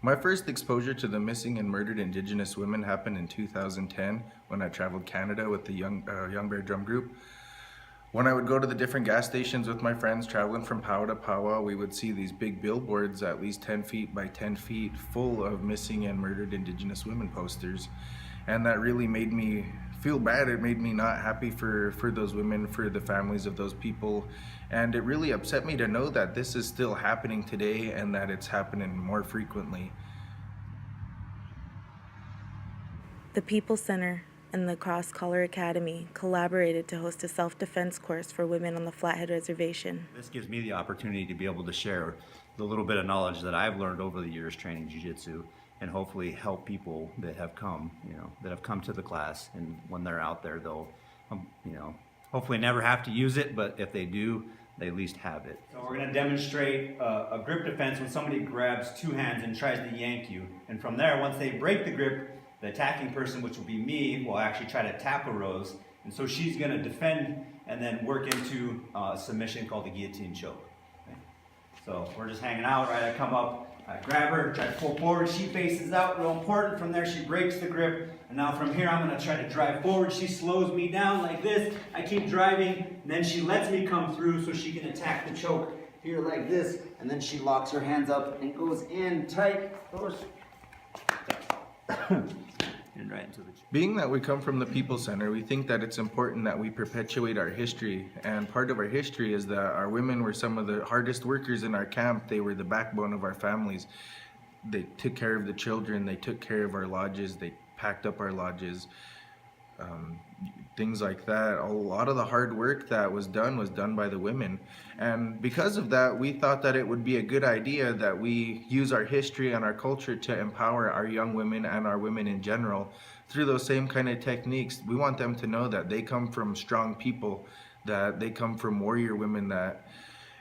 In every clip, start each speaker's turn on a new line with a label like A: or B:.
A: My first exposure to the missing and murdered Indigenous women happened in 2010 when I traveled Canada with the Young Bear Drum Group. When I would go to the different gas stations with my friends traveling from powwow to powwow, we would see these big billboards at least 10 feet by 10 feet full of missing and murdered Indigenous women posters. And that really made me feel bad. It made me not happy for those women, for the families of those people. And it really upset me to know that this is still happening today and that it's happening more frequently.
B: The People Center and the Cross Collar Academy collaborated to host a self-defense course for women on the Flathead Reservation.
C: This gives me the opportunity to be able to share the little bit of knowledge that I've learned over the years training jiu-jitsu, and hopefully help people that have come, that have come to the class, and when they're out there, they'll, hopefully never have to use it, but if they do, they at least have it. So we're going to demonstrate a grip defense when somebody grabs two hands and tries to yank you, and from there, once they break the grip, the attacking person, which will be me, will actually try to tap a Rose, and so she's going to defend and then work into a submission called the guillotine choke. Okay? So we're just hanging out, right? I come up, I grab her, try to pull forward, she faces out, real important. From there she breaks the grip, and now from here I'm going to try to drive forward. She slows me down like this, I keep driving, and then she lets me come through so she can attack the choke here like this, and then she locks her hands up and goes in tight, goes and right into the choke.
A: Being that we come from the People Center, we think that it's important that we perpetuate our history, and part of our history is that our women were some of the hardest workers in our camp. They were the backbone of our families. They took care of the children, they took care of our lodges, they packed up our lodges, things like that. A lot of the hard work that was done by the women, and because of that, we thought that it would be a good idea that we use our history and our culture to empower our young women and our women in general through those same kind of techniques. We want them to know that they come from strong people, that they come from warrior women, that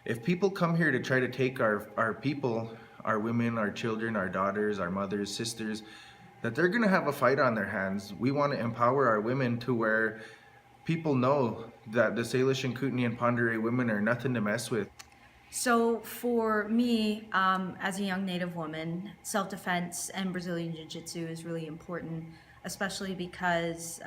A: if people come here to try to take our people, our women, our children, our daughters, our mothers, sisters, that they're going to have a fight on their hands. We want to empower our women to where people know that the Salish and Kootenai and Pend Oreille women are nothing to mess with.
D: So for me, as a young Native woman, self-defense and Brazilian Jiu-Jitsu is really important, especially because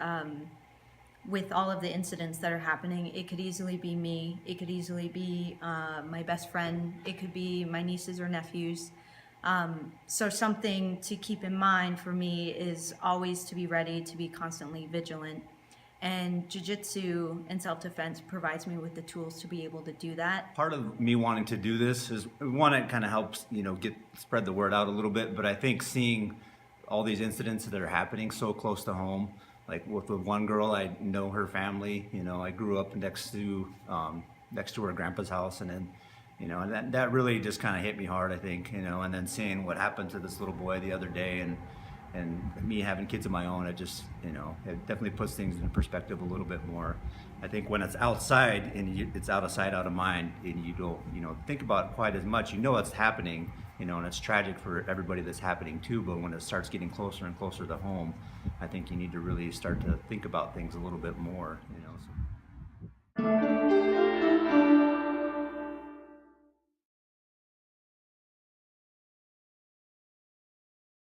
D: with all of the incidents that are happening, it could easily be me, it could easily be my best friend, it could be my nieces or nephews. So something to keep in mind for me is always to be ready, to be constantly vigilant. And jiu-jitsu and self-defense provides me with the tools to be able to do that.
C: Part of me wanting to do this is we want to kind of help, spread the word out a little bit, but I think seeing all these incidents that are happening so close to home, like with the one girl, I know her family, I grew up next to her grandpa's house, and then, and that really just kind of hit me hard, I think, and then seeing what happened to this little boy the other day, and me having kids of my own, it just, it definitely puts things in perspective a little bit more. I think when it's outside and it's out of sight, out of mind, and you don't, think about it quite as much, it's happening, and it's tragic for everybody that's happening too, but when it starts getting closer and closer to home, I think you need to really start to think about things a little bit more, So.